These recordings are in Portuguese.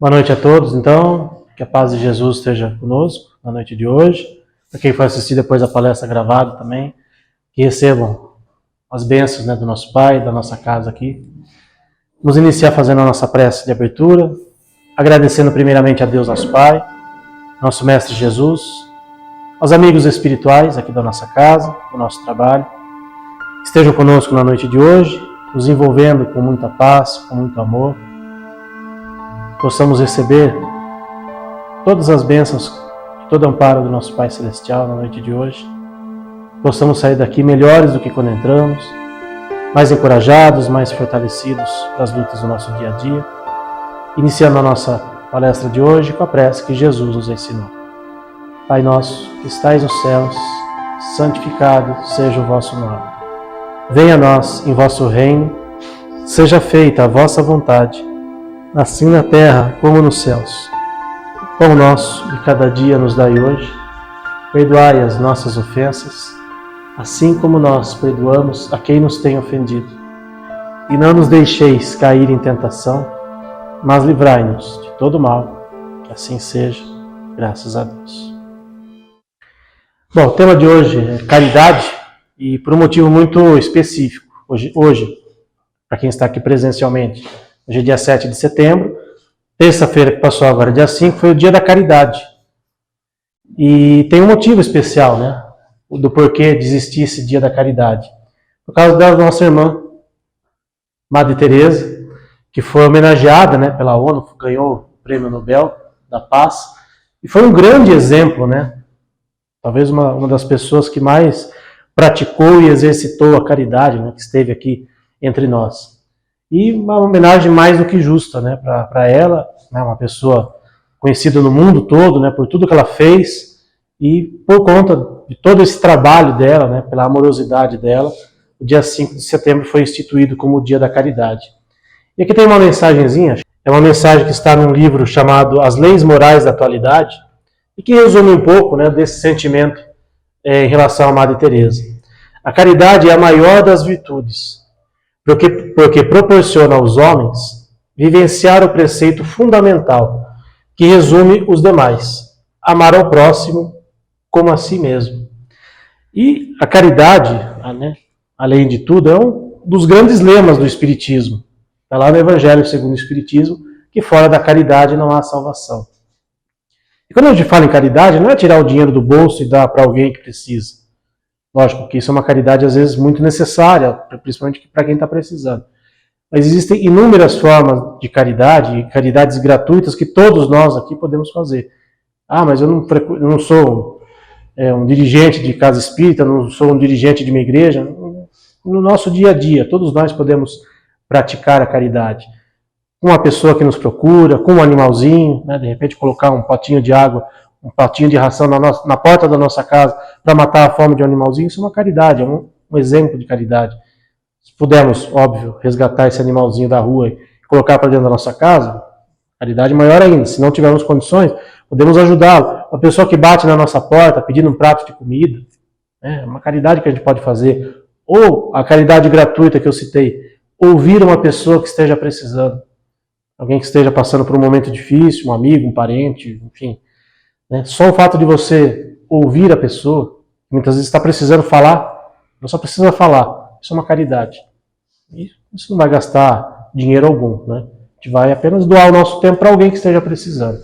Boa noite a todos, então. Que a paz de Jesus esteja conosco na noite de hoje. Para quem for assistir depois a palestra gravada também, que recebam as bênçãos, do nosso Pai, da nossa casa aqui. Vamos iniciar fazendo a nossa prece de abertura, agradecendo primeiramente a Deus, nosso Pai, nosso Mestre Jesus, aos amigos espirituais aqui da nossa casa, do nosso trabalho. Estejam conosco na noite de hoje, nos envolvendo com muita paz, com muito amor. Possamos receber todas as bênçãos, todo amparo do nosso Pai Celestial na noite de hoje. Possamos sair daqui melhores do que quando entramos, mais encorajados, mais fortalecidos para as lutas do nosso dia a dia. Iniciando a nossa palestra de hoje com a prece que Jesus nos ensinou. Pai nosso, que estais nos céus, santificado seja o vosso nome. Venha a nós em vosso reino, seja feita a vossa vontade, assim na terra como nos céus. O pão nosso de cada dia nos dai hoje. Perdoai as nossas ofensas, assim como nós perdoamos a quem nos tem ofendido. E não nos deixeis cair em tentação, mas livrai-nos de todo mal. Que assim seja, graças a Deus. Bom, o tema de hoje é caridade, e por um motivo muito específico. Hoje, para quem está aqui presencialmente, hoje é dia 7 de setembro, terça-feira que passou agora, dia 5, foi o dia da caridade. E tem um motivo especial, do porquê de existir esse dia da caridade. Por causa da nossa irmã, Madre Teresa, que foi homenageada pela ONU, ganhou o Prêmio Nobel da Paz, e foi um grande exemplo, talvez uma das pessoas que mais praticou e exercitou a caridade, que esteve aqui entre nós. E uma homenagem mais do que justa para ela, uma pessoa conhecida no mundo todo por tudo que ela fez, e por conta de todo esse trabalho dela, pela amorosidade dela, o dia 5 de setembro foi instituído como o Dia da Caridade. E aqui tem uma mensagenzinha, é uma mensagem que está num livro chamado As Leis Morais da Atualidade, e que resume um pouco desse sentimento em relação a Madre Teresa. A caridade é a maior das virtudes, porque proporciona aos homens vivenciar o preceito fundamental, que resume os demais: amar ao próximo como a si mesmo. E a caridade, além de tudo, é um dos grandes lemas do Espiritismo. Está lá no Evangelho segundo o Espiritismo, que fora da caridade não há salvação. E quando a gente fala em caridade, não é tirar o dinheiro do bolso e dar para alguém que precisa. Lógico que isso é uma caridade, às vezes, muito necessária, principalmente para quem está precisando. Mas existem inúmeras formas de caridade, e caridades gratuitas, que todos nós aqui podemos fazer. Ah, mas eu não sou um dirigente de casa espírita, não sou um dirigente de uma igreja. No nosso dia a dia, todos nós podemos praticar a caridade. Com uma pessoa que nos procura, com um animalzinho, de repente colocar um potinho de água, um potinho de ração na porta da nossa casa para matar a fome de um animalzinho, isso é uma caridade, é um exemplo de caridade. Se pudermos, óbvio, resgatar esse animalzinho da rua e colocar para dentro da nossa casa, caridade maior ainda. Se não tivermos condições, podemos ajudá-lo. Uma pessoa que bate na nossa porta pedindo um prato de comida, é uma caridade que a gente pode fazer. Ou a caridade gratuita que eu citei, ouvir uma pessoa que esteja precisando. Alguém que esteja passando por um momento difícil, um amigo, um parente, enfim. Só o fato de você ouvir a pessoa, muitas vezes está precisando falar, não só precisa falar, isso é uma caridade. E isso não vai gastar dinheiro algum, A gente vai apenas doar o nosso tempo para alguém que esteja precisando.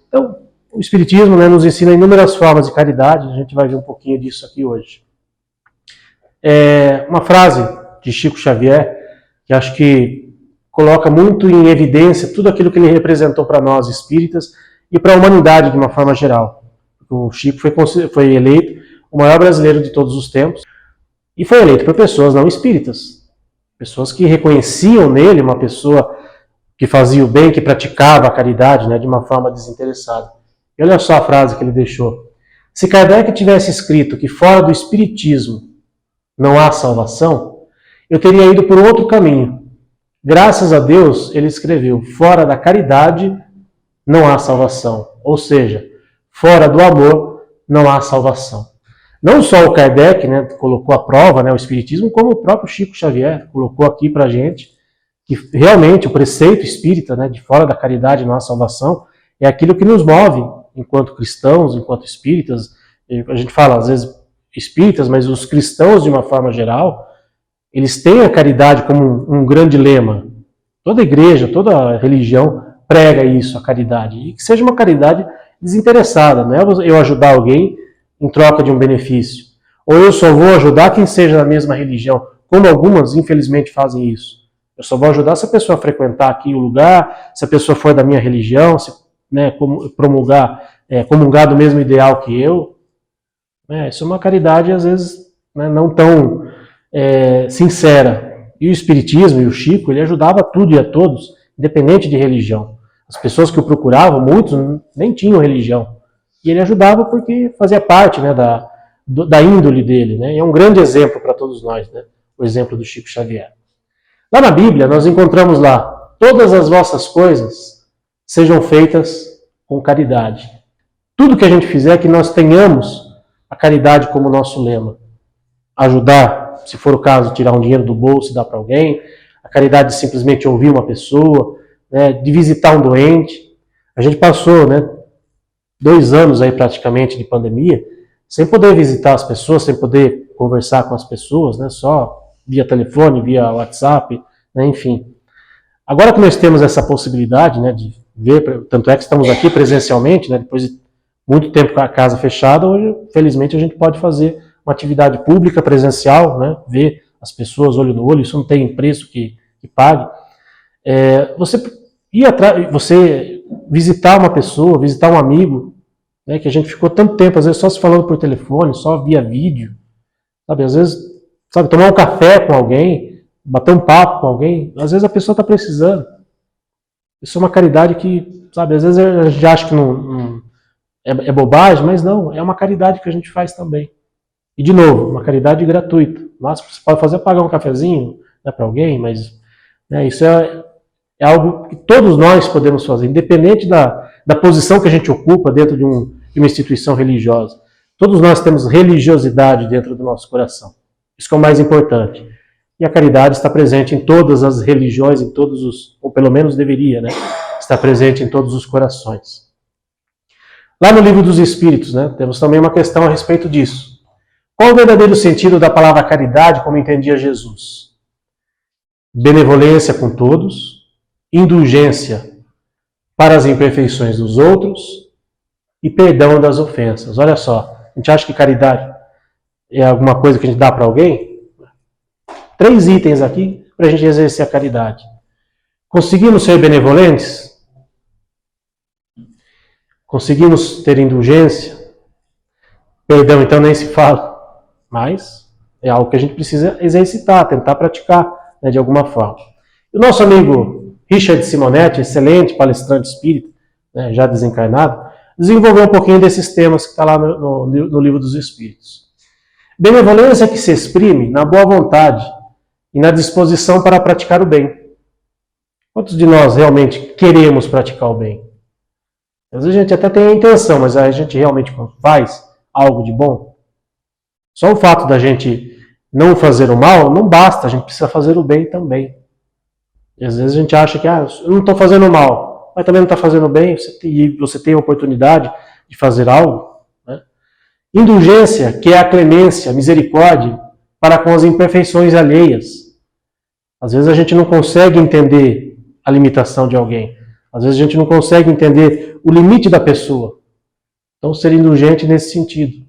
Então, o Espiritismo nos ensina inúmeras formas de caridade, a gente vai ver um pouquinho disso aqui hoje. Uma frase de Chico Xavier, que acho que coloca muito em evidência tudo aquilo que ele representou para nós espíritas, e para a humanidade de uma forma geral. O Chico foi eleito o maior brasileiro de todos os tempos, e foi eleito por pessoas não espíritas, pessoas que reconheciam nele uma pessoa que fazia o bem, que praticava a caridade de uma forma desinteressada. E olha só a frase que ele deixou: se Kardec tivesse escrito que fora do espiritismo não há salvação, eu teria ido por outro caminho. Graças a Deus, ele escreveu: fora da caridade não há salvação. Ou seja, fora do amor não há salvação. Não só o Kardec colocou à prova o Espiritismo, como o próprio Chico Xavier colocou aqui para a gente que realmente o preceito espírita, né, de fora da caridade não há salvação, é aquilo que nos move enquanto cristãos, enquanto espíritas. A gente fala, às vezes, espíritas, mas os cristãos, de uma forma geral, eles têm a caridade como um grande lema. Toda igreja, toda religião prega isso, a caridade. E que seja uma caridade desinteressada, não é eu ajudar alguém em troca de um benefício. Ou eu só vou ajudar quem seja da mesma religião, como algumas, infelizmente, fazem isso. Eu só vou ajudar se a pessoa frequentar aqui o lugar, se a pessoa for da minha religião, se comungar do mesmo ideal que eu. Isso é uma caridade, às vezes, não tão sincera. E o Espiritismo e o Chico, ele ajudava tudo e a todos, independente de religião. As pessoas que o procuravam, muitos nem tinham religião. E ele ajudava porque fazia parte, né, da índole dele. Né? E é um grande exemplo para todos nós, né? O exemplo do Chico Xavier. Lá na Bíblia, nós encontramos lá, todas as vossas coisas sejam feitas com caridade. Tudo que a gente fizer, que nós tenhamos a caridade como nosso lema. Ajudar, se for o caso, tirar um dinheiro do bolso e dar para alguém. A caridade de simplesmente ouvir uma pessoa, né, de visitar um doente. A gente passou, né, 2 anos aí praticamente de pandemia, sem poder visitar as pessoas, sem poder conversar com as pessoas, né, só via telefone, via WhatsApp, né, enfim. Agora que nós temos essa possibilidade, né, de ver, tanto é que estamos aqui presencialmente, né, depois de muito tempo com a casa fechada, hoje, felizmente, a gente pode fazer uma atividade pública presencial, né, ver as pessoas olho no olho, isso não tem preço que pague. Você visitar uma pessoa, visitar um amigo, né, que a gente ficou tanto tempo, às vezes só se falando por telefone, só via vídeo, sabe, às vezes, sabe, tomar um café com alguém, bater um papo com alguém, às vezes a pessoa está precisando. Isso é uma caridade que, sabe, às vezes a gente acha que não é bobagem, mas não, é uma caridade que a gente faz também. E, de novo, uma caridade gratuita. Mas você pode fazer pagar um cafezinho, né, para alguém, mas isso é algo que todos nós podemos fazer, independente da posição que a gente ocupa dentro de uma instituição religiosa. Todos nós temos religiosidade dentro do nosso coração. Isso que é o mais importante. E a caridade está presente em todas as religiões, em todos os, ou pelo menos deveria, né, estar presente em todos os corações. Lá no Livro dos Espíritos, né, temos também uma questão a respeito disso. Qual o verdadeiro sentido da palavra caridade, como entendia Jesus? Benevolência com todos, indulgência para as imperfeições dos outros e perdão das ofensas. Olha só, a gente acha que caridade é alguma coisa que a gente dá para alguém? 3 itens aqui para a gente exercer a caridade. Conseguimos ser benevolentes? Conseguimos ter indulgência? Perdão, então, nem se fala. Mas é algo que a gente precisa exercitar, tentar praticar, né, de alguma forma. E o nosso amigo Richard Simonetti, excelente palestrante espírita, né, já desencarnado, desenvolveu um pouquinho desses temas que está lá no Livro dos Espíritos. Benevolência que se exprime na boa vontade e na disposição para praticar o bem. Quantos de nós realmente queremos praticar o bem? Às vezes a gente até tem a intenção, mas a gente realmente faz algo de bom? Só o fato da gente não fazer o mal não basta, a gente precisa fazer o bem também. E às vezes a gente acha que eu não estou fazendo mal, mas também não está fazendo bem, e você tem a oportunidade de fazer algo. Né? Indulgência, que é a clemência, a misericórdia, para com as imperfeições alheias. Às vezes a gente não consegue entender a limitação de alguém. Às vezes a gente não consegue entender o limite da pessoa. Então, ser indulgente nesse sentido.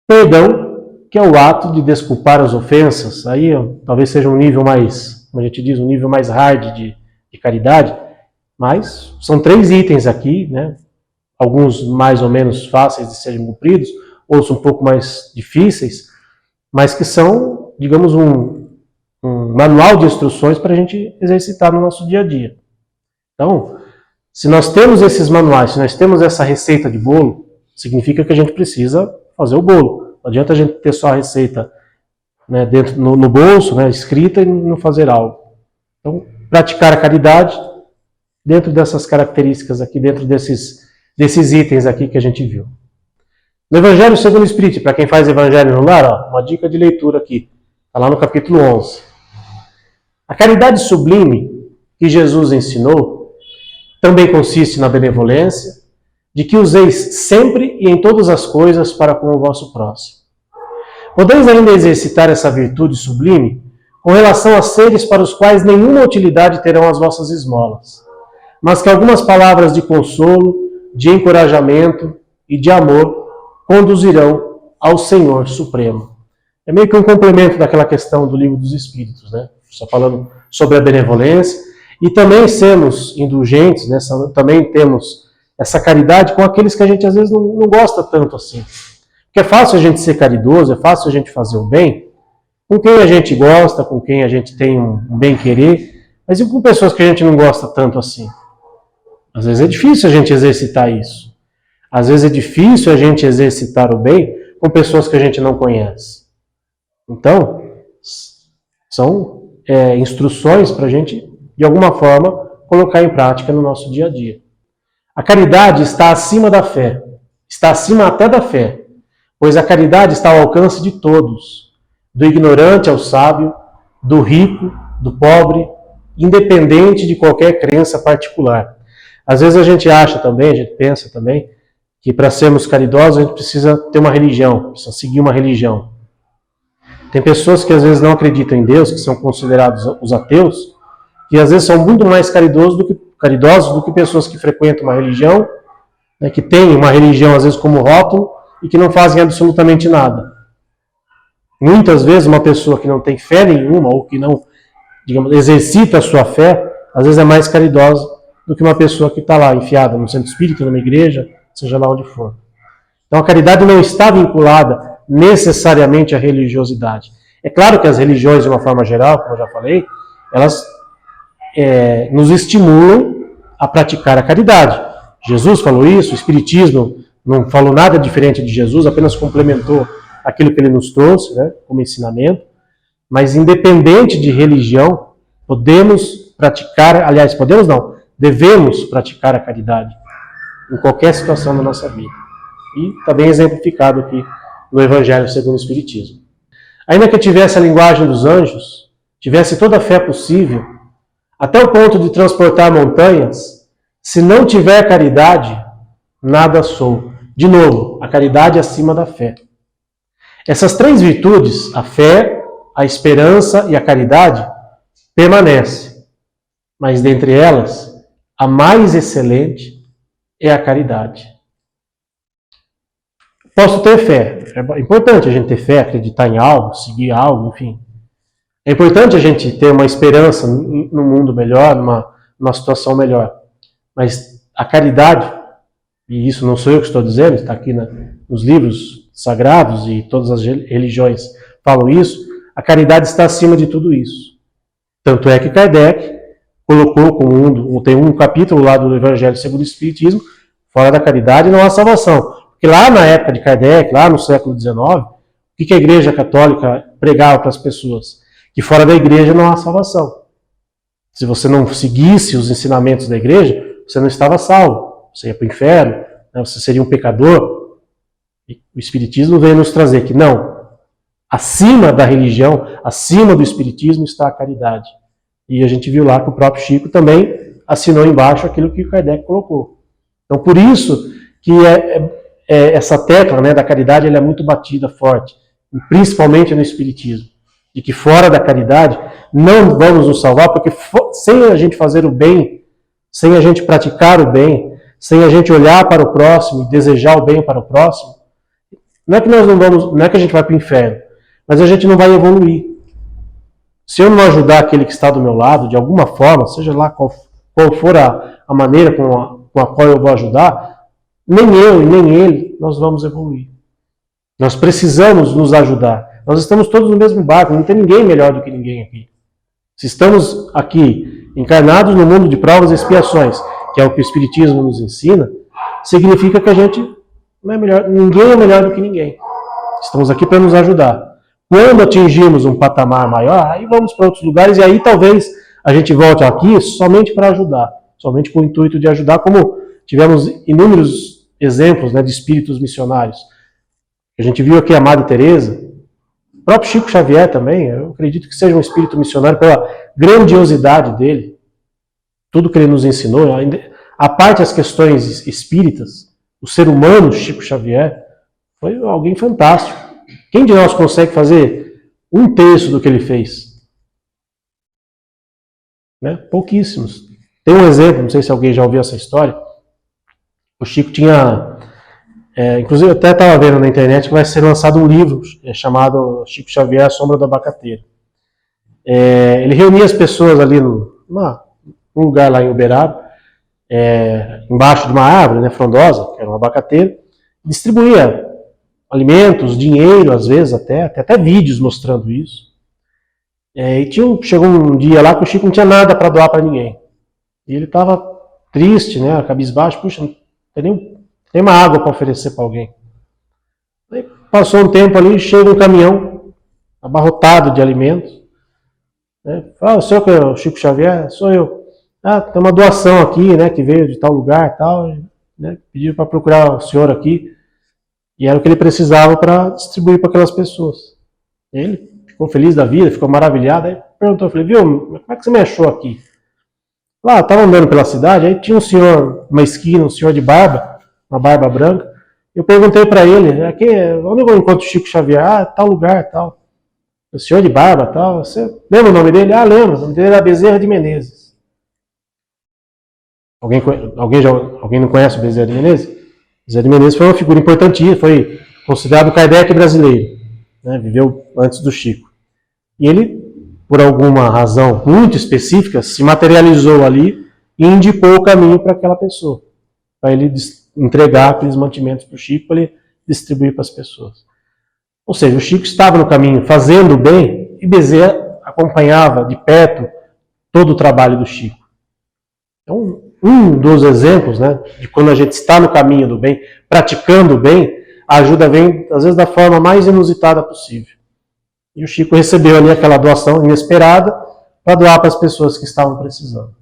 Perdão, que é o ato de desculpar as ofensas. Aí talvez seja um nível mais, como a gente diz, um nível mais hard de caridade. Mas são 3 itens aqui, né? Alguns mais ou menos fáceis de serem cumpridos, outros um pouco mais difíceis, mas que são, digamos, um manual de instruções para a gente exercitar no nosso dia a dia. Então, se nós temos esses manuais, se nós temos essa receita de bolo, significa que a gente precisa fazer o bolo. Não adianta a gente ter só a receita, né, dentro, no bolso, né, escrita, e não fazer algo. Então, praticar a caridade dentro dessas características aqui, dentro desses itens aqui que a gente viu. No Evangelho segundo o Espírito, para quem faz Evangelho no lar, uma dica de leitura aqui. Está lá no capítulo 11. A caridade sublime que Jesus ensinou também consiste na benevolência, de que useis sempre e em todas as coisas para com o vosso próximo. Podeis ainda exercitar essa virtude sublime com relação a seres para os quais nenhuma utilidade terão as vossas esmolas, mas que algumas palavras de consolo, de encorajamento e de amor conduzirão ao Senhor Supremo. É meio que um complemento daquela questão do Livro dos Espíritos, né? Só falando sobre a benevolência. E também sermos indulgentes, né? Também temos essa caridade com aqueles que a gente às vezes não gosta tanto assim. Porque é fácil a gente ser caridoso, é fácil a gente fazer o bem com quem a gente gosta, com quem a gente tem um bem-querer, mas e com pessoas que a gente não gosta tanto assim? Às vezes é difícil a gente exercitar isso. Às vezes é difícil a gente exercitar o bem com pessoas que a gente não conhece. Então, são instruções para a gente, de alguma forma, colocar em prática no nosso dia a dia. A caridade está acima da fé, está acima até da fé, pois a caridade está ao alcance de todos, do ignorante ao sábio, do rico, do pobre, independente de qualquer crença particular. Às vezes a gente acha também, a gente pensa também, que para sermos caridosos a gente precisa ter uma religião, precisa seguir uma religião. Tem pessoas que às vezes não acreditam em Deus, que são considerados os ateus, que às vezes são muito mais caridosos do que pessoas que frequentam uma religião, né, que têm uma religião às vezes como rótulo e que não fazem absolutamente nada. Muitas vezes uma pessoa que não tem fé nenhuma ou que não, digamos, exercita a sua fé, às vezes é mais caridosa do que uma pessoa que está lá enfiada no centro espírita, numa igreja, seja lá onde for. Então a caridade não está vinculada necessariamente à religiosidade. É claro que as religiões, de uma forma geral, como eu já falei, elas nos estimulam a praticar a caridade. Jesus falou isso, o Espiritismo não falou nada diferente de Jesus, apenas complementou aquilo que ele nos trouxe, né, como ensinamento. Mas independente de religião, podemos praticar, aliás, podemos não, devemos praticar a caridade em qualquer situação da nossa vida. E está bem exemplificado aqui no Evangelho segundo o Espiritismo. Ainda que eu tivesse a linguagem dos anjos, tivesse toda a fé possível, até o ponto de transportar montanhas, se não tiver caridade, nada sou. De novo, a caridade acima da fé. Essas três virtudes, a fé, a esperança e a caridade, permanecem. Mas dentre elas, a mais excelente é a caridade. Posso ter fé. É importante a gente ter fé, acreditar em algo, seguir algo, enfim. É importante a gente ter uma esperança num mundo melhor, numa situação melhor. Mas a caridade, e isso não sou eu que estou dizendo, está aqui nos livros sagrados e todas as religiões falam isso, a caridade está acima de tudo isso. Tanto é que Kardec colocou tem um capítulo lá do Evangelho segundo o Espiritismo, fora da caridade não há salvação. Porque lá na época de Kardec, lá no século XIX, o que a Igreja Católica pregava para as pessoas? Que fora da Igreja não há salvação. Se você não seguisse os ensinamentos da Igreja, você não estava salvo. Você ia para o inferno, né? Você seria um pecador. E o Espiritismo veio nos trazer que não. Acima da religião, acima do Espiritismo está a caridade. E a gente viu lá que o próprio Chico também assinou embaixo aquilo que o Kardec colocou. Então, por isso que essa tecla, né, da caridade ela é muito batida, forte, principalmente no Espiritismo, de que fora da caridade não vamos nos salvar, porque sem a gente fazer o bem, sem a gente praticar o bem, sem a gente olhar para o próximo e desejar o bem para o próximo, não é que não é que a gente vai para o inferno, mas a gente não vai evoluir. Se eu não ajudar aquele que está do meu lado, de alguma forma, seja lá qual for a maneira com a qual eu vou ajudar, nem eu e nem ele, nós vamos evoluir. Nós precisamos nos ajudar. Nós estamos todos no mesmo barco, não tem ninguém melhor do que ninguém aqui. Se estamos aqui encarnados no mundo de provas e expiações, que é o que o Espiritismo nos ensina, significa que a gente não é melhor, ninguém é melhor do que ninguém. Estamos aqui para nos ajudar. Quando atingirmos um patamar maior, aí vamos para outros lugares e aí talvez a gente volte aqui somente para ajudar, somente com o intuito de ajudar, como tivemos inúmeros exemplos, né, de espíritos missionários. A gente viu aqui a Madre Teresa, o próprio Chico Xavier também, eu acredito que seja um espírito missionário pela grandiosidade dele, tudo que ele nos ensinou, a parte das questões espíritas, o ser humano, Chico Xavier, foi alguém fantástico. Quem de nós consegue fazer 1/3 do que ele fez? Né? Pouquíssimos. Tem um exemplo, não sei se alguém já ouviu essa história. O Chico tinha... inclusive, eu até estava vendo na internet que vai ser lançado um livro chamado Chico Xavier, A Sombra do Abacateiro. Ele reunia as pessoas ali num lugar lá em Uberaba, embaixo de uma árvore, né, frondosa, que era um abacateiro, distribuía alimentos, dinheiro, às vezes até vídeos mostrando isso. E chegou um dia lá que o Chico não tinha nada para doar para ninguém. E ele estava triste, né, cabisbaixo, puxa, não tem nenhuma água para oferecer para alguém. Aí passou um tempo ali, chega um caminhão abarrotado de alimentos. Fala, o senhor que é o Chico Xavier? Sou eu. Tem uma doação aqui, né, que veio de tal lugar e tal, né, pediu para procurar o senhor aqui, e era o que ele precisava para distribuir para aquelas pessoas. Ele ficou feliz da vida, ficou maravilhado, aí perguntou, falei, viu, como é que você me achou aqui? Lá, estava andando pela cidade, aí tinha um senhor, uma esquina, um senhor de barba, uma barba branca, eu perguntei para ele, onde eu encontro o Chico Xavier? Tal lugar, tal. O senhor de barba, tal, você lembra o nome dele? Lembro, o nome dele era Bezerra de Menezes. Alguém não conhece o Bezerra de Menezes? Bezerra de Menezes foi uma figura importantíssima, foi considerado o Kardec brasileiro, né? Viveu antes do Chico. E ele, por alguma razão muito específica, se materializou ali e indicou o caminho para aquela pessoa, para ele entregar aqueles mantimentos para o Chico, para ele distribuir para as pessoas. Ou seja, o Chico estava no caminho fazendo o bem e Bezerra acompanhava de perto todo o trabalho do Chico. Então, um dos exemplos, né, de quando a gente está no caminho do bem, praticando o bem, a ajuda vem, às vezes, da forma mais inusitada possível. E o Chico recebeu ali aquela doação inesperada para doar para as pessoas que estavam precisando.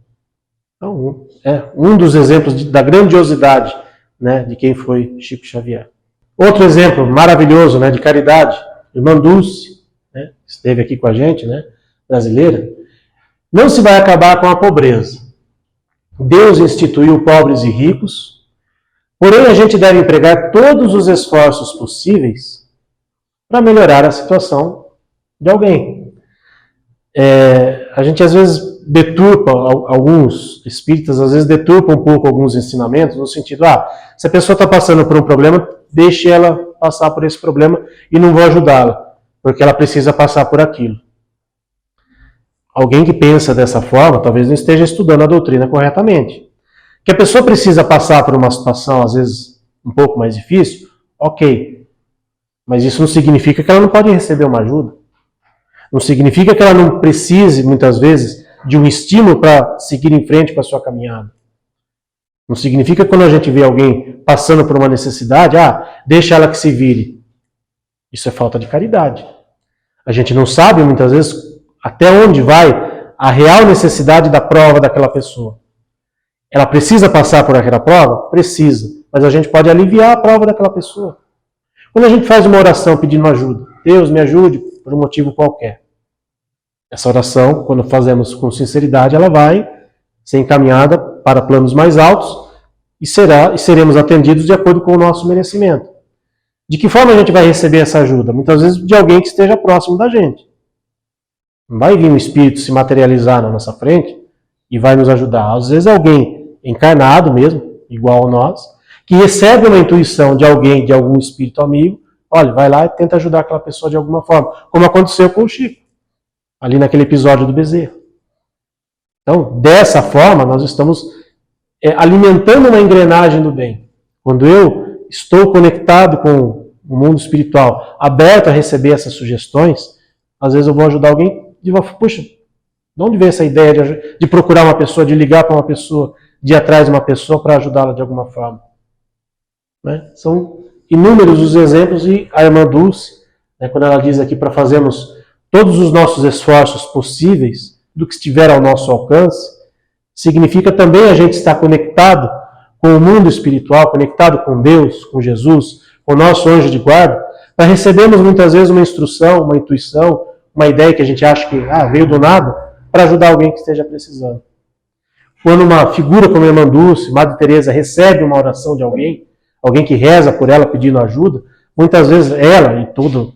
Então, um dos exemplos da grandiosidade, né, de quem foi Chico Xavier. Outro exemplo maravilhoso, né, de caridade, irmã Dulce, né, esteve aqui com a gente, né, brasileira. Não se vai acabar com a pobreza. Deus instituiu pobres e ricos, porém a gente deve empregar todos os esforços possíveis para melhorar a situação de alguém. A gente às vezes deturpa, alguns espíritas às vezes deturpam um pouco alguns ensinamentos, no sentido, se a pessoa está passando por um problema, deixe ela passar por esse problema e não vou ajudá-la, porque ela precisa passar por aquilo. Alguém que pensa dessa forma, talvez não esteja estudando a doutrina corretamente. Que a pessoa precisa passar por uma situação, às vezes, um pouco mais difícil, ok. Mas isso não significa que ela não pode receber uma ajuda. Não significa que ela não precise, muitas vezes, de um estímulo para seguir em frente com a sua caminhada. Não significa que quando a gente vê alguém passando por uma necessidade, deixa ela que se vire. Isso é falta de caridade. A gente não sabe, muitas vezes, até onde vai a real necessidade da prova daquela pessoa. Ela precisa passar por aquela prova? Precisa. Mas a gente pode aliviar a prova daquela pessoa. Quando a gente faz uma oração pedindo ajuda, Deus me ajude por um motivo qualquer. Essa oração, quando fazemos com sinceridade, ela vai ser encaminhada para planos mais altos e seremos atendidos de acordo com o nosso merecimento. De que forma a gente vai receber essa ajuda? Muitas vezes de alguém que esteja próximo da gente. Não vai vir um espírito se materializar na nossa frente e vai nos ajudar. Às vezes alguém encarnado mesmo, igual a nós, que recebe uma intuição de alguém, de algum espírito amigo, olha, vai lá e tenta ajudar aquela pessoa de alguma forma, como aconteceu com o Chico, ali naquele episódio do bezerro. Então, dessa forma, nós estamos alimentando uma engrenagem do bem. Quando eu estou conectado com o mundo espiritual, aberto a receber essas sugestões, às vezes eu vou ajudar alguém e vou, puxa, de onde veio essa ideia de procurar uma pessoa, de ligar para uma pessoa, de ir atrás de uma pessoa para ajudá-la de alguma forma? Né? São inúmeros os exemplos, e a irmã Dulce, né, quando ela diz aqui para fazermos todos os nossos esforços possíveis, do que estiver ao nosso alcance, significa também a gente estar conectado com o mundo espiritual, conectado com Deus, com Jesus, com o nosso anjo de guarda, para recebermos muitas vezes uma instrução, uma intuição, uma ideia que a gente acha que veio do nada, para ajudar alguém que esteja precisando. Quando uma figura como a Irmã Dulce, Madre Teresa, recebe uma oração de alguém que reza por ela pedindo ajuda, muitas vezes ela e toda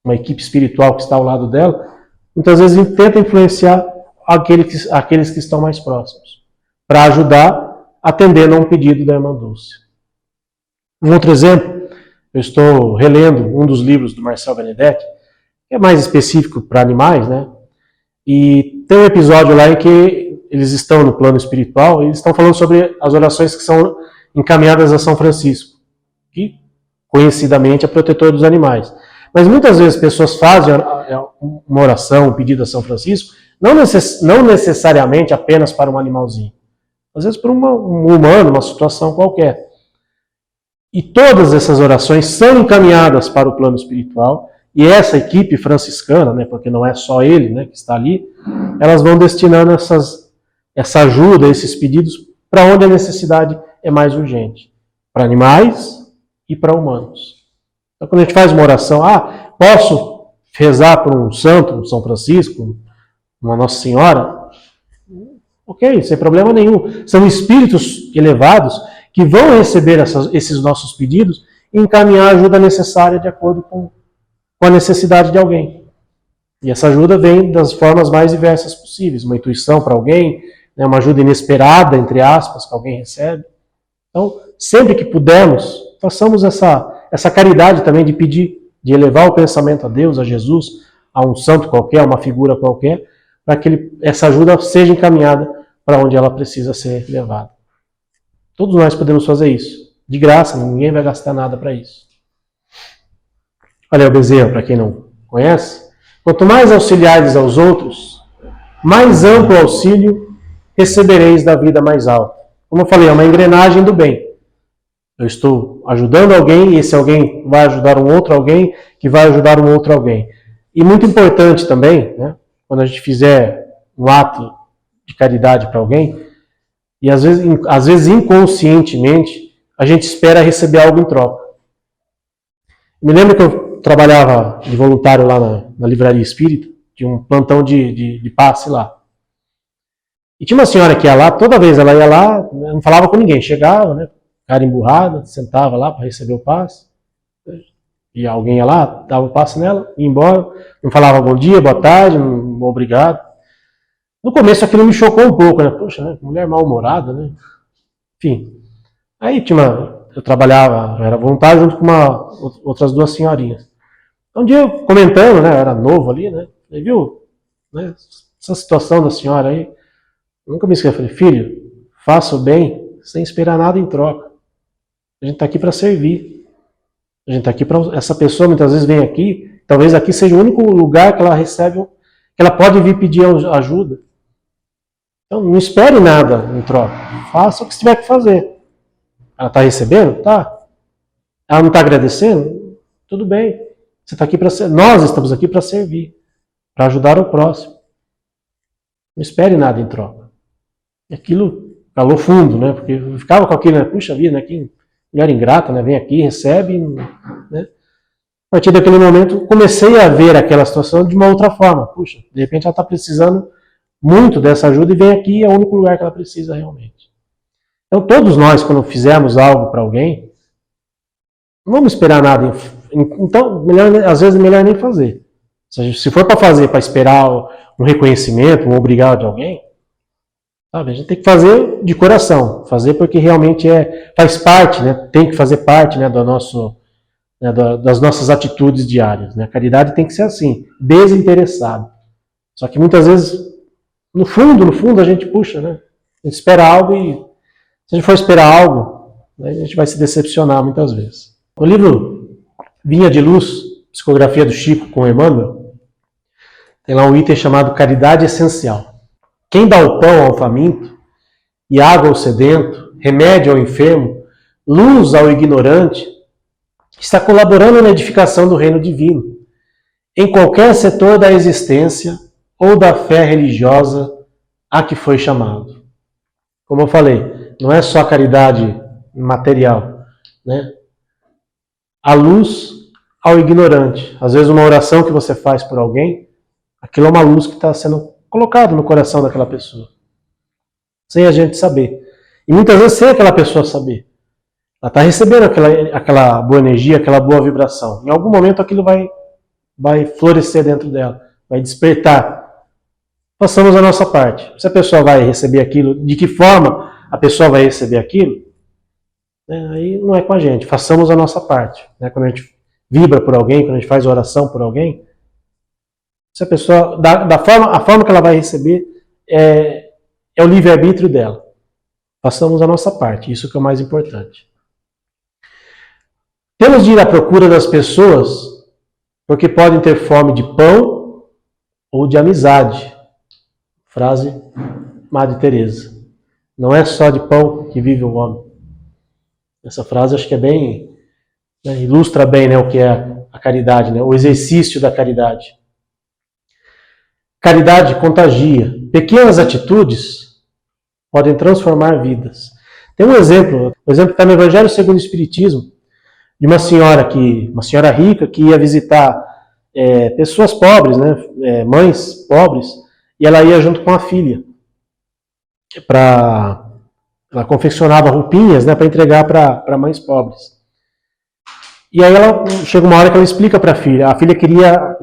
uma equipe espiritual que está ao lado dela, muitas vezes tenta influenciar aqueles que estão mais próximos, para ajudar atendendo a um pedido da Irmã Dulce. Um outro exemplo, eu estou relendo um dos livros do Marcel Benedetti, que é mais específico para animais, né? E tem um episódio lá em que eles estão no plano espiritual e eles estão falando sobre as orações que são encaminhadas a São Francisco, que conhecidamente é protetor dos animais. Mas muitas vezes pessoas fazem uma oração, um pedido a São Francisco, não necessariamente apenas para um animalzinho. Às vezes para um humano, uma situação qualquer. E todas essas orações são encaminhadas para o plano espiritual, e essa equipe franciscana, né, porque não é só ele, né, que está ali, elas vão destinando essa ajuda, esses pedidos, para onde a necessidade é mais urgente. Para animais e para humanos. Então, quando a gente faz uma oração, posso rezar por um santo, um São Francisco, uma Nossa Senhora? Ok, sem problema nenhum. São espíritos elevados que vão receber esses nossos pedidos e encaminhar a ajuda necessária de acordo com a necessidade de alguém. E essa ajuda vem das formas mais diversas possíveis. Uma intuição para alguém, né, uma ajuda inesperada, entre aspas, que alguém recebe. Então, sempre que pudermos, façamos essa caridade também de pedir, de elevar o pensamento a Deus, a Jesus, a um santo qualquer, a uma figura qualquer, para que essa ajuda seja encaminhada para onde ela precisa ser levada. Todos nós podemos fazer isso. De graça, ninguém vai gastar nada para isso. Olha o bezerro, para quem não conhece. Quanto mais auxiliares aos outros, mais amplo auxílio recebereis da vida mais alta. Como eu falei, é uma engrenagem do bem. Eu estou ajudando alguém e esse alguém vai ajudar um outro alguém que vai ajudar um outro alguém. E muito importante também, né, quando a gente fizer um ato de caridade para alguém, e às vezes inconscientemente, a gente espera receber algo em troca. Me lembro que eu trabalhava de voluntário lá na livraria espírita, de um plantão de passe lá. E tinha uma senhora que ia lá, toda vez ela ia lá, não falava com ninguém, chegava, né, cara emburrada, sentava lá para receber o passe, e alguém ia lá, dava o passe nela, ia embora, não falava bom dia, boa tarde, obrigado. No começo aquilo me chocou um pouco, né? Poxa, né? Mulher mal-humorada, né? Enfim. Aí eu trabalhava, eu era voluntário junto com outras duas senhorinhas. Um dia eu comentando, né? Eu era novo ali, né? Falei, viu? Né, essa situação da senhora aí, eu nunca me esqueci. Eu falei, filho, faça o bem sem esperar nada em troca. A gente está aqui para servir. A gente está aqui para... Essa pessoa muitas vezes vem aqui, talvez aqui seja o único lugar que ela recebe, que ela pode vir pedir ajuda. Então, não espere nada em troca. Faça o que você tiver que fazer. Ela está recebendo? Tá. Ela não está agradecendo? Tudo bem. Você está aqui para nós estamos aqui para servir, para ajudar o próximo. Não espere nada em troca. E aquilo calou fundo, né? Porque eu ficava com aquilo, né? Puxa vida, né? Que mulher ingrata, né? Vem aqui, recebe, né? A partir daquele momento, comecei a ver aquela situação de uma outra forma. Puxa, de repente ela está precisando muito dessa ajuda e vem aqui, é o único lugar que ela precisa realmente. Então todos nós, quando fizermos algo para alguém, não vamos esperar nada. Então, às vezes é melhor nem fazer. Se for para fazer, para esperar um reconhecimento, um obrigado de alguém, sabe, a gente tem que fazer de coração. Fazer porque realmente faz parte, né, tem que fazer parte, né, das nossas atitudes diárias. Né? A caridade tem que ser assim, desinteressado. Só que muitas vezes no fundo, a gente puxa, né? A gente espera algo e se a gente for esperar algo, a gente vai se decepcionar muitas vezes. No livro Vinha de Luz, psicografia do Chico com Emmanuel, tem lá um item chamado Caridade Essencial. Quem dá o pão ao faminto e água ao sedento, remédio ao enfermo, luz ao ignorante, está colaborando na edificação do reino divino, em qualquer setor da existência ou da fé religiosa a que foi chamado. Como eu falei, não é só caridade material, né? A luz ao ignorante. Às vezes uma oração que você faz por alguém, aquilo é uma luz que está sendo colocado no coração daquela pessoa, sem a gente saber. E muitas vezes sem aquela pessoa saber. Ela está recebendo aquela boa energia, aquela boa vibração. Em algum momento aquilo vai florescer dentro dela, vai despertar. Façamos a nossa parte. Se a pessoa vai receber aquilo, de que forma a pessoa vai receber aquilo, aí não é com a gente. Façamos a nossa parte. Quando a gente vibra por alguém, quando a gente faz oração por alguém, se a pessoa, a forma que ela vai receber é o livre-arbítrio dela. Façamos a nossa parte, isso que é o mais importante. Temos de ir à procura das pessoas porque podem ter fome de pão ou de amizade. Frase Madre Teresa. Não é só de pão que vive o homem. Essa frase acho que é bem, ilustra bem, o que é a caridade, o exercício da caridade. Caridade contagia. Pequenas atitudes podem transformar vidas. Tem um exemplo que está no Evangelho segundo o Espiritismo, de uma senhora rica que ia visitar pessoas pobres, mães pobres, e ela ia junto com a filha. Ela confeccionava roupinhas para entregar para mães pobres. E aí chega uma hora que ela explica para a filha queria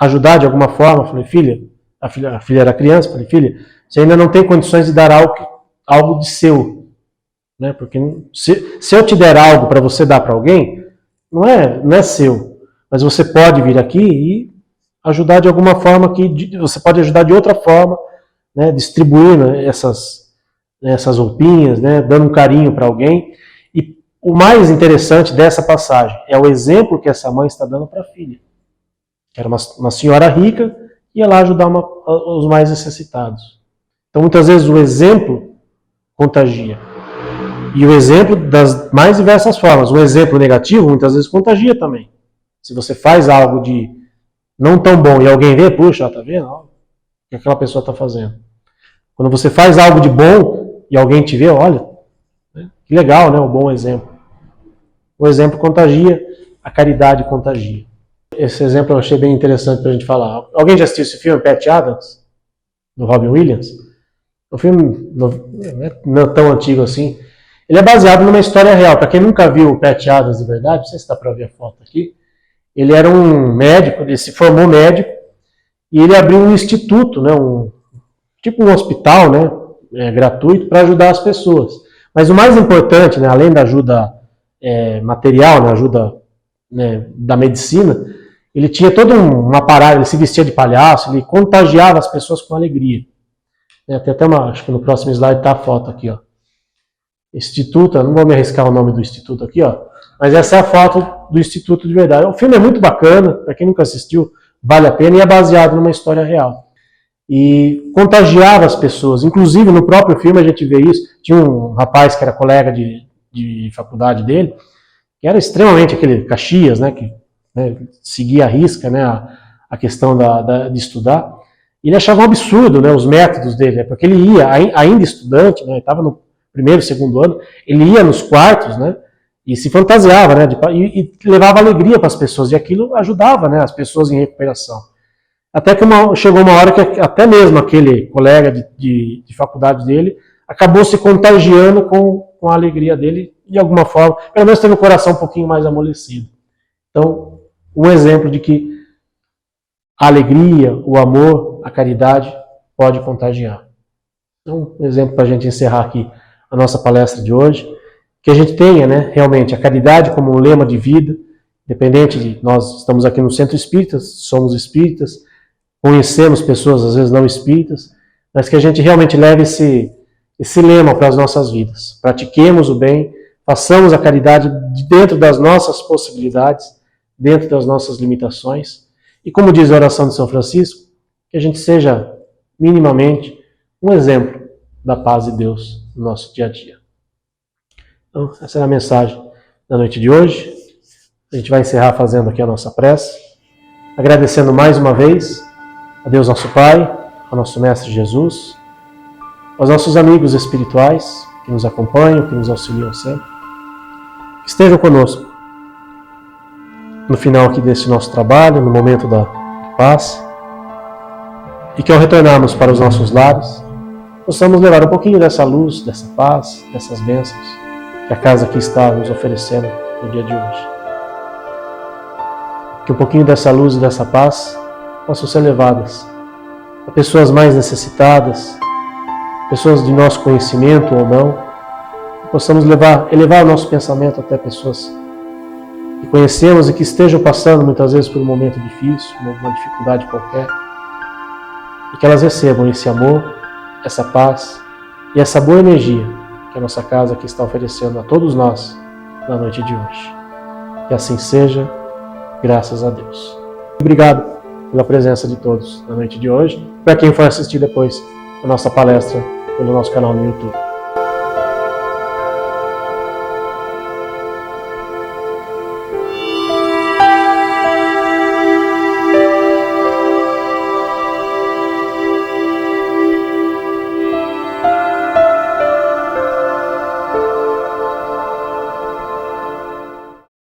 ajudar de alguma forma. Falei, filha, a filha era criança, falei, filha, você ainda não tem condições de dar algo de seu. Porque se eu te der algo para você dar para alguém, não é seu. Mas você pode vir aqui e ajudar de alguma forma, você pode ajudar de outra forma, distribuindo essas roupinhas, dando um carinho para alguém. E o mais interessante dessa passagem é o exemplo que essa mãe está dando para a filha. Era uma senhora rica e ia lá ajudar os mais necessitados. Então, muitas vezes, o exemplo contagia. E o exemplo das mais diversas formas. O exemplo negativo, muitas vezes, contagia também. Se você faz algo de não tão bom e alguém vê, puxa, tá vendo? O que aquela pessoa está fazendo. Quando você faz algo de bom e alguém te vê, olha, que legal, o bom exemplo. O exemplo contagia, a caridade contagia. Esse exemplo eu achei bem interessante para a gente falar. Alguém já assistiu esse filme, Patch Adams, do Robin Williams? O filme não é tão antigo assim. Ele é baseado numa história real. Para quem nunca viu o Patch Adams de verdade, não sei se dá para ver a foto aqui, ele era um médico, ele se formou médico, e ele abriu um instituto, tipo um hospital, gratuito, para ajudar as pessoas. Mas o mais importante, além da ajuda material, ajuda da medicina, ele tinha todo um aparato, ele se vestia de palhaço, ele contagiava as pessoas com alegria. Tem até acho que no próximo slide está a foto aqui, ó. Instituto, eu não vou me arriscar o nome do instituto aqui, ó, mas essa é a foto do instituto de verdade. O filme é muito bacana, para quem nunca assistiu, vale a pena, e é baseado numa história real. E contagiava as pessoas, inclusive no próprio filme a gente vê isso. Tinha um rapaz que era colega de faculdade dele, que era extremamente aquele Caxias, que seguia à risca a questão de estudar. E ele achava um absurdo os métodos dele, porque ele ia, ainda estudante, estava no primeiro, segundo ano, ele ia nos quartos, e se fantasiava, e levava alegria para as pessoas, e aquilo ajudava, as pessoas em recuperação. Até que chegou uma hora que até mesmo aquele colega de faculdade dele acabou se contagiando com a alegria dele, de alguma forma, pelo menos tendo o coração um pouquinho mais amolecido. Então, um exemplo de que a alegria, o amor, a caridade pode contagiar. Então, um exemplo para a gente encerrar aqui a nossa palestra de hoje, que a gente tenha realmente a caridade como um lema de vida, independente de nós estamos aqui no Centro Espírita, somos espíritas, conhecemos pessoas às vezes não espíritas, mas que a gente realmente leve esse lema para as nossas vidas. Pratiquemos o bem, façamos a caridade dentro das nossas possibilidades, dentro das nossas limitações, e como diz a oração de São Francisco, que a gente seja minimamente um exemplo da paz de Deus no nosso dia a dia. Então, essa é a mensagem da noite de hoje. A gente vai encerrar fazendo aqui a nossa prece, agradecendo mais uma vez a Deus nosso Pai, ao nosso Mestre Jesus, aos nossos amigos espirituais que nos acompanham, que nos auxiliam sempre, que estejam conosco no final aqui desse nosso trabalho, no momento da paz, e que ao retornarmos para os nossos lares, possamos levar um pouquinho dessa luz, dessa paz, dessas bênçãos que a casa aqui está nos oferecendo no dia de hoje. Que um pouquinho dessa luz e dessa paz possam ser levadas a pessoas mais necessitadas, pessoas de nosso conhecimento ou não, que possamos elevar o nosso pensamento até pessoas que conhecemos e que estejam passando muitas vezes por um momento difícil, uma dificuldade qualquer, e que elas recebam esse amor, essa paz e essa boa energia que a nossa casa aqui está oferecendo a todos nós na noite de hoje. Que assim seja, graças a Deus. Obrigado pela presença de todos na noite de hoje. Para quem for assistir depois a nossa palestra pelo nosso canal no YouTube.